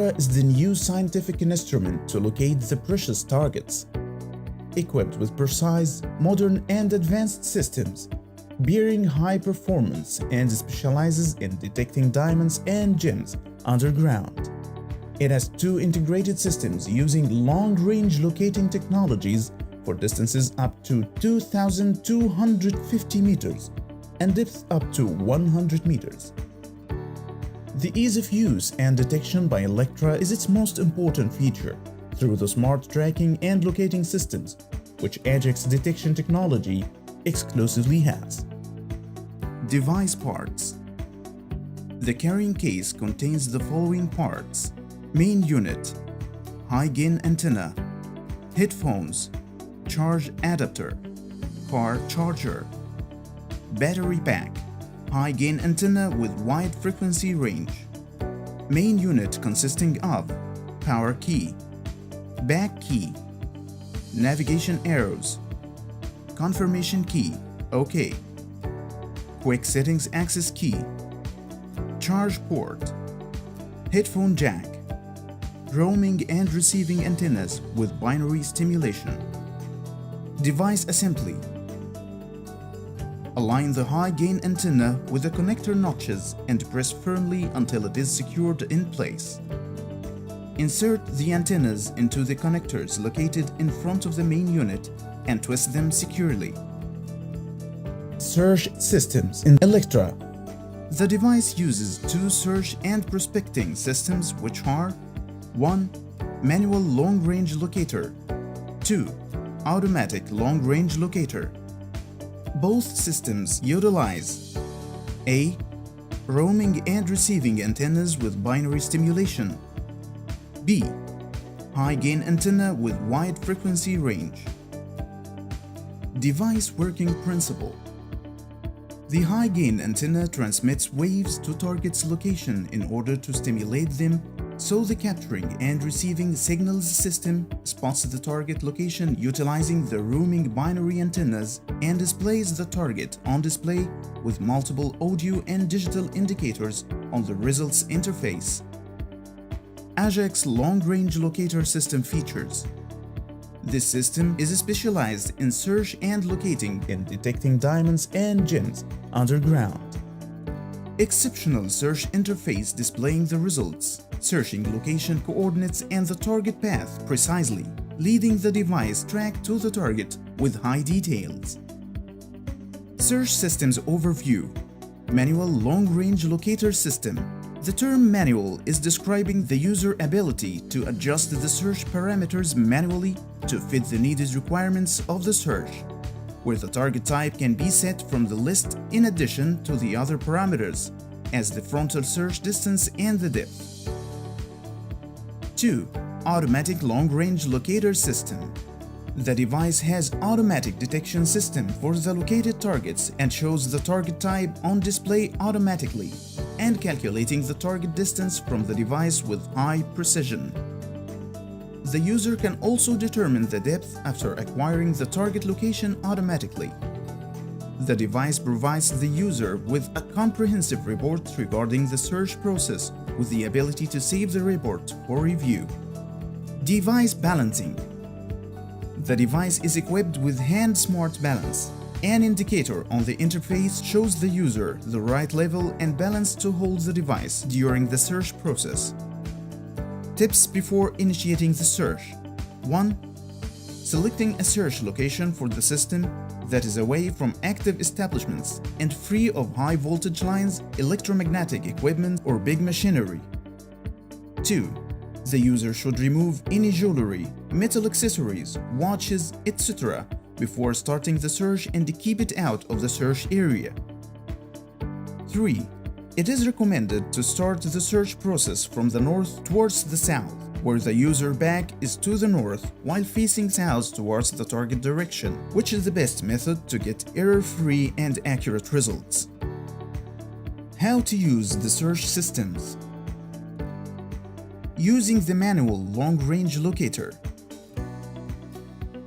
ELECTRA is the new scientific instrument to locate the precious targets. Equipped with precise, modern and advanced systems, bearing high performance and specializes in detecting diamonds and gems underground. It has two integrated systems using long-range locating technologies for distances up to 2,250 meters and depth up to 100 meters. The ease of use and detection by ELECTRA is its most important feature through the smart tracking and locating systems, which Ajax detection technology exclusively has. Device parts. The carrying case contains the following parts: main unit, high-gain antenna, headphones, charge adapter, car charger, battery pack, high-gain antenna with wide frequency range, main unit consisting of power key, back key, navigation arrows, confirmation key, OK, quick settings access key, charge port, headphone jack, roaming and receiving antennas with binary stimulation. Device assembly. Align the high-gain antenna with the connector notches and press firmly until it is secured in place. Insert the antennas into the connectors located in front of the main unit and twist them securely. Search systems in ELECTRA. The device uses two search and prospecting systems, which are 1. Manual long-range locator, 2. Automatic long-range locator. Both systems utilize A. Roaming and receiving antennas with binary stimulation, B. High-gain antenna with wide frequency range. Device working principle. The high-gain antenna transmits waves to target's location in order to stimulate them, so the capturing and receiving signals system spots the target location utilizing the roaming binary antennas and displays the target on display with multiple audio and digital indicators on the results interface. Ajax long-range locator system features. This system is specialized in search and locating in detecting diamonds and gems underground. Exceptional search interface displaying the results, searching location coordinates and the target path precisely, leading the device track to the target with high details. Search systems overview. Manual long-range locator system. The term manual is describing the user ability to adjust the search parameters manually to fit the needed requirements of the search, where the target type can be set from the list in addition to the other parameters, as the frontal search distance and the depth. 2. Automatic long-range locator system. The device has automatic detection system for the located targets and shows the target type on display automatically and calculating the target distance from the device with high precision. The user can also determine the depth after acquiring the target location automatically. The device provides the user with a comprehensive report regarding the search process with the ability to save the report for review. Device balancing. The device is equipped with Hand Smart Balance. An indicator on the interface shows the user the right level and balance to hold the device during the search process. Tips before initiating the search. 1. Selecting a search location for the system that is away from active establishments and free of high voltage lines, electromagnetic equipment, or big machinery. 2. The user should remove any jewelry, metal accessories, watches, etc. before starting the search and keep it out of the search area. 3. It is recommended to start the search process from the north towards the south, where the user back is to the north while facing south towards the target direction, which is the best method to get error-free and accurate results. How to use the search systems. Using the manual long-range locator.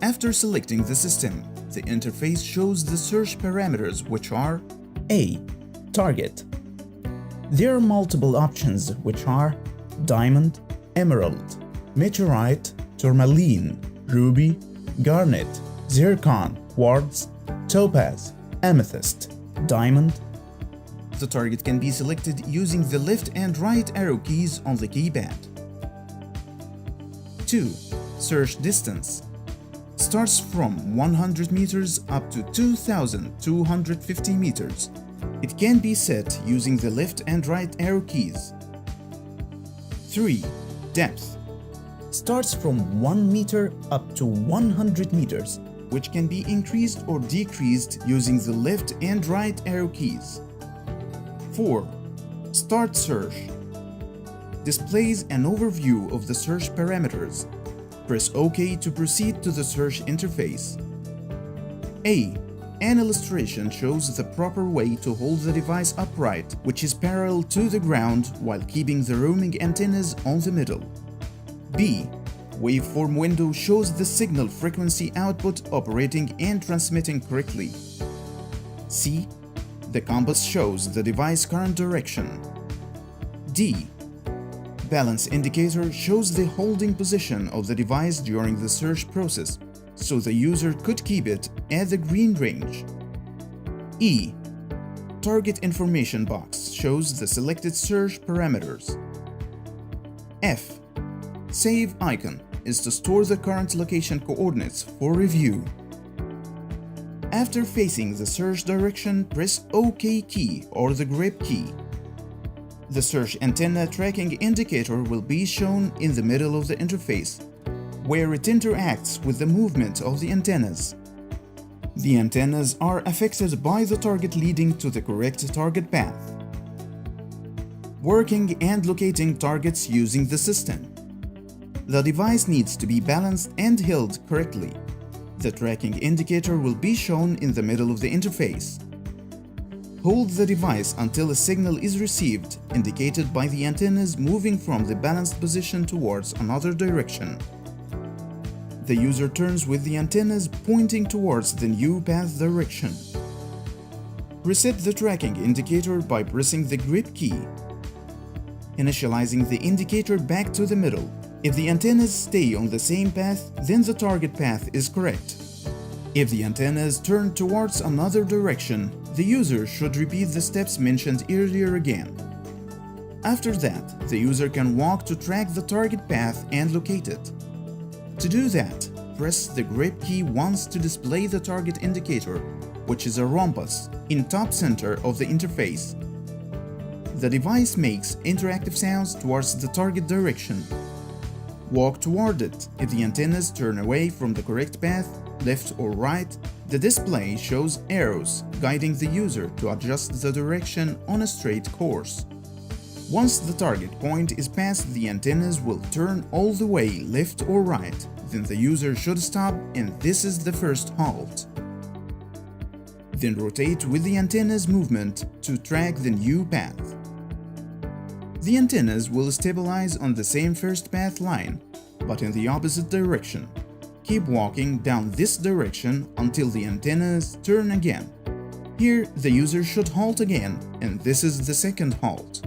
After selecting the system, the interface shows the search parameters, which are A. Target. There are multiple options, which are diamond, emerald, meteorite, tourmaline, ruby, garnet, zircon, quartz, topaz, amethyst, diamond. The target can be selected using the left and right arrow keys on the keypad. 2. Search distance. Starts from 100 meters up to 2,250 meters. It can be set using the left and right arrow keys. 3. Depth. Starts from 1 meter up to 100 meters, which can be increased or decreased using the left and right arrow keys. 4. Start search. Displays an overview of the search parameters. Press OK to proceed to the search interface. A. An illustration shows the proper way to hold the device upright, which is parallel to the ground while keeping the roaming antennas on the middle. B. Waveform window shows the signal frequency output operating and transmitting correctly. C. The compass shows the device current direction. D. Balance indicator shows the holding position of the device during the search process, so the user could keep it at the green range. E. Target information box shows the selected search parameters. F. Save icon is to store the current location coordinates for review. After facing the search direction, press OK key or the grip key. The search antenna tracking indicator will be shown in the middle of the interface, where it interacts with the movement of the antennas. The antennas are affected by the target leading to the correct target path. Working and locating targets using the system. The device needs to be balanced and held correctly. The tracking indicator will be shown in the middle of the interface. Hold the device until a signal is received, indicated by the antennas moving from the balanced position towards another direction. The user turns with the antennas pointing towards the new path direction. Reset the tracking indicator by pressing the grip key. Initializing the indicator back to the middle. If the antennas stay on the same path, then the target path is correct. If the antennas turn towards another direction, the user should repeat the steps mentioned earlier again. After that, the user can walk to track the target path and locate it. To do that, press the grip key once to display the target indicator, which is a rhombus, in top center of the interface. The device makes interactive sounds towards the target direction. Walk toward it. If the antennas turn away from the correct path, left or right, the display shows arrows guiding the user to adjust the direction on a straight course. Once the target point is passed, the antennas will turn all the way left or right. Then the user should stop, and this is the first halt. Then rotate with the antennas movement to track the new path. The antennas will stabilize on the same first path line, but in the opposite direction. Keep walking down this direction until the antennas turn again. Here, the user should halt again, and this is the second halt.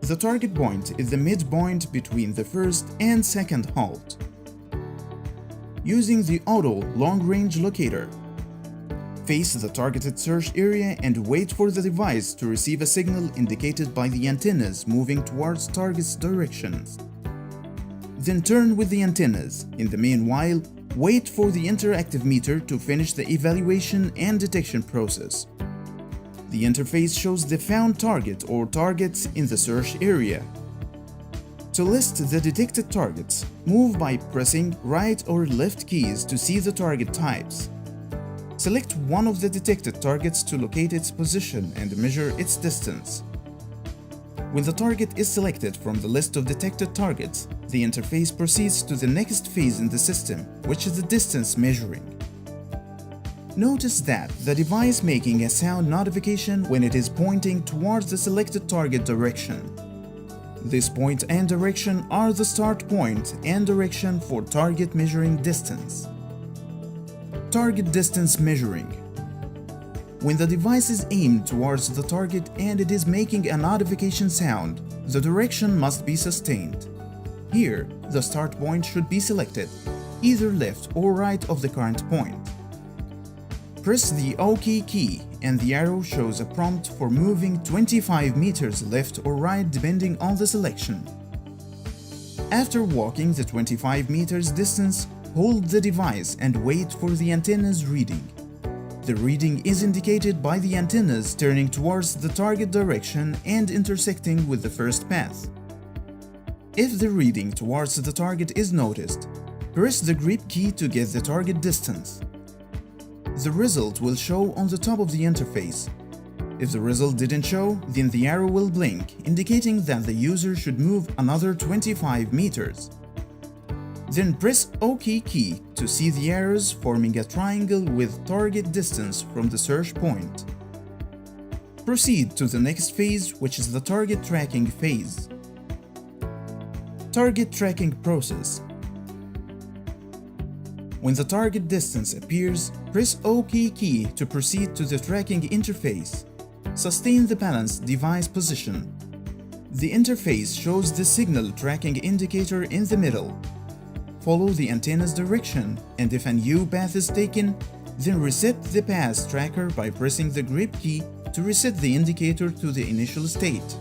The target point is the midpoint between the first and second halt. Using the auto long-range locator, face the targeted search area and wait for the device to receive a signal indicated by the antennas moving towards target's directions. Then turn with the antennas. In the meanwhile, wait for the interactive meter to finish the evaluation and detection process. The interface shows the found target or targets in the search area. To list the detected targets, move by pressing right or left keys to see the target types. Select one of the detected targets to locate its position and measure its distance. When the target is selected from the list of detected targets, the interface proceeds to the next phase in the system, which is the distance measuring. Notice that the device making a sound notification when it is pointing towards the selected target direction. This point and direction are the start point and direction for target measuring distance. Target distance measuring. When the device is aimed towards the target and it is making a notification sound, the direction must be sustained. Here, the start point should be selected, either left or right of the current point. Press the OK key and the arrow shows a prompt for moving 25 meters left or right depending on the selection. After walking the 25 meters distance, hold the device and wait for the antenna's reading. The reading is indicated by the antennas turning towards the target direction and intersecting with the first path. If the reading towards the target is noticed, press the grip key to get the target distance. The result will show on the top of the interface. If the result didn't show, then the arrow will blink, indicating that the user should move another 25 meters. Then press OK key to see the arrows forming a triangle with target distance from the search point. Proceed to the next phase, which is the target tracking phase. Target tracking process. When the target distance appears, press OK key to proceed to the tracking interface. Sustain the balanced device position. The interface shows the signal tracking indicator in the middle. Follow the antenna's direction, and if a new path is taken, then reset the path tracker by pressing the grip key to reset the indicator to the initial state.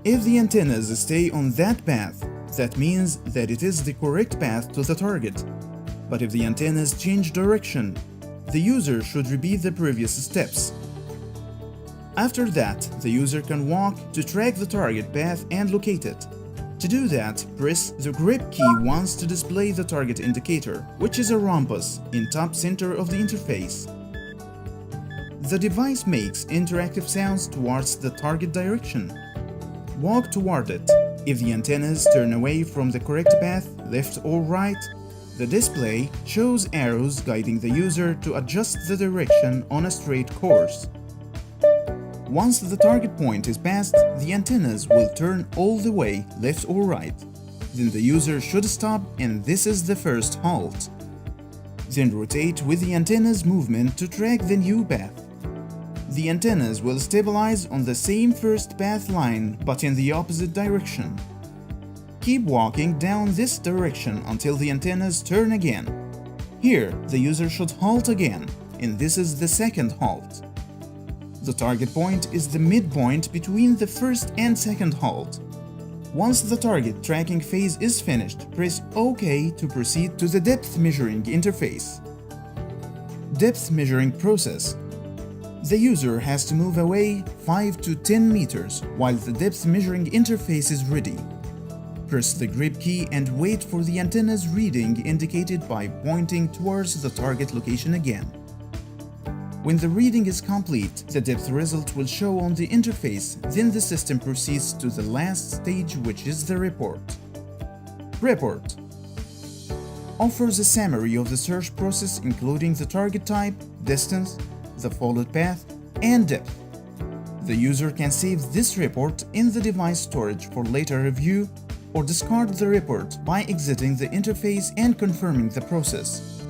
If the antennas stay on that path, that means that it is the correct path to the target. But if the antennas change direction, the user should repeat the previous steps. After that, the user can walk to track the target path and locate it. To do that, press the grip key once to display the target indicator, which is a rhombus in top center of the interface. The device makes interactive sounds towards the target direction. Walk toward it. If the antennas turn away from the correct path, left or right, the display shows arrows guiding the user to adjust the direction on a straight course. Once the target point is passed, the antennas will turn all the way left or right. Then the user should stop, and this is the first halt. Then rotate with the antenna's movement to track the new path. The antennas will stabilize on the same first path line but in the opposite direction. Keep walking down this direction until the antennas turn again. Here, the user should halt again, and this is the second halt. The target point is the midpoint between the first and second halt. Once the target tracking phase is finished, press OK to proceed to the depth measuring interface. Depth measuring process. The user has to move away 5 to 10 meters while the depth measuring interface is ready. Press the grip key and wait for the antenna's reading indicated by pointing towards the target location again. When the reading is complete, the depth result will show on the interface, then the system proceeds to the last stage, which is the report. Report offers a summary of the search process including the target type, distance, the followed path, and depth. The user can save this report in the device storage for later review or discard the report by exiting the interface and confirming the process.